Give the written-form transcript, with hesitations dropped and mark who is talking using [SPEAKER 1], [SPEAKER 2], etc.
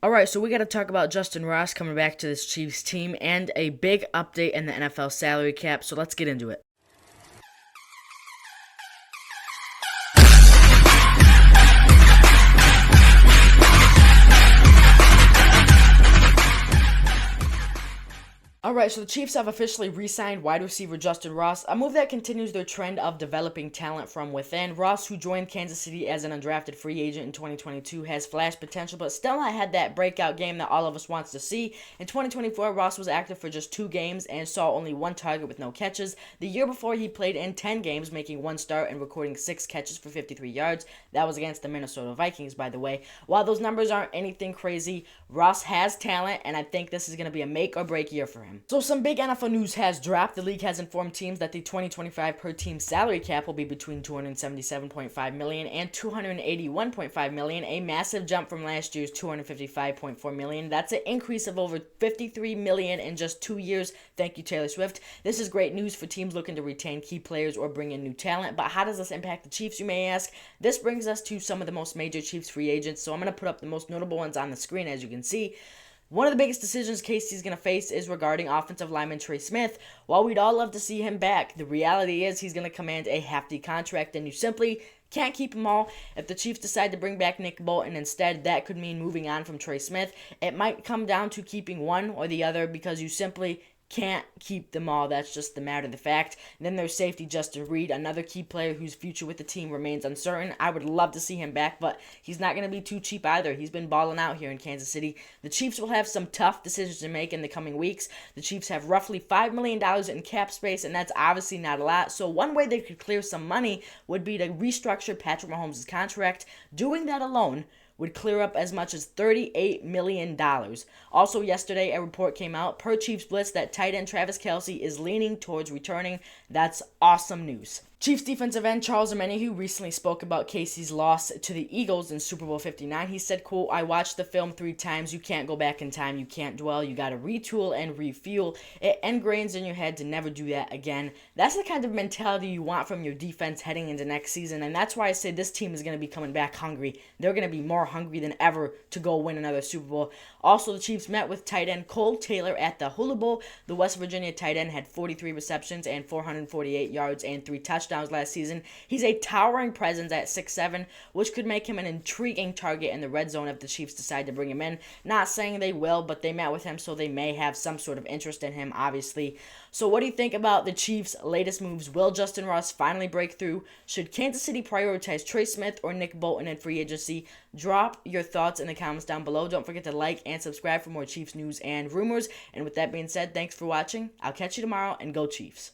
[SPEAKER 1] Alright, so we got to talk about Justyn Ross coming back to this Chiefs team and a big update in the NFL salary cap, so let's get into it. Alright, so the Chiefs have officially re-signed wide receiver Justyn Ross, a move that continues their trend of developing talent from within. Ross, who joined Kansas City as an undrafted free agent in 2022, has flash potential, but still not had that breakout game that all of us wants to see. In 2024, Ross was active for just 2 games and saw only 1 target with no catches. The year before, he played in 10 games, making 1 start and recording 6 catches for 53 yards. That was against the Minnesota Vikings, by the way. While those numbers aren't anything crazy, Ross has talent, and I think this is going to be a make or break year for him. So some big NFL news has dropped. The league has informed teams that the 2025 per team salary cap will be between $277.5 million and $281.5 million, a massive jump from last year's $255.4 million. That's an increase of over $53 million in just 2 years. Thank you, Taylor Swift. This is great news for teams looking to retain key players or bring in new talent, but how does this impact the Chiefs, you may ask? This brings us to some of the most major Chiefs free agents, so I'm going to put up the most notable ones on the screen, as you can see. One of the biggest decisions Casey's going to face is regarding offensive lineman Trey Smith. While we'd all love to see him back, the reality is he's going to command a hefty contract, and you simply can't keep them all. If the Chiefs decide to bring back Nick Bolton instead, that could mean moving on from Trey Smith. It might come down to keeping one or the other because you simply can't keep them all. That's just the matter of the fact. And then there's safety Justin Reed, another key player whose future with the team remains uncertain. I would love to see him back, but he's not going to be too cheap either. He's been balling out here in Kansas City. The Chiefs will have some tough decisions to make in the coming weeks. The Chiefs have roughly $5 million in cap space, and that's obviously not a lot. So one way they could clear some money would be to restructure Patrick Mahomes' contract. Doing that alone would clear up as much as $38 million. Also yesterday, a report came out per Chiefs Blitz that tight end Travis Kelce is leaning towards returning. That's awesome news. Chiefs defensive end Charles Omenihu recently spoke about Casey's loss to the Eagles in Super Bowl 59. He said, quote, "I watched the film 3 times. You can't go back in time. You can't dwell. You got to retool and refuel. It ingrains in your head to never do that again." That's the kind of mentality you want from your defense heading into next season, and that's why I say this team is going to be coming back hungry. They're going to be more hungry than ever to go win another Super Bowl. Also, the Chiefs met with tight end Cole Taylor at the Hula Bowl. The West Virginia tight end had 43 receptions and 448 yards and 3 touchdowns last season. He's a towering presence at 6'7", which could make him an intriguing target in the red zone if the Chiefs decide to bring him in. Not saying they will, but they met with him, so they may have some sort of interest in him, obviously. So what do you think about the Chiefs' latest moves? Will Justyn Ross finally break through? Should Kansas City prioritize Trey Smith or Nick Bolton in free agency? Drop your thoughts in the comments down below. Don't forget to like and subscribe for more Chiefs news and rumors. And with that being said, thanks for watching. I'll catch you tomorrow, and go Chiefs.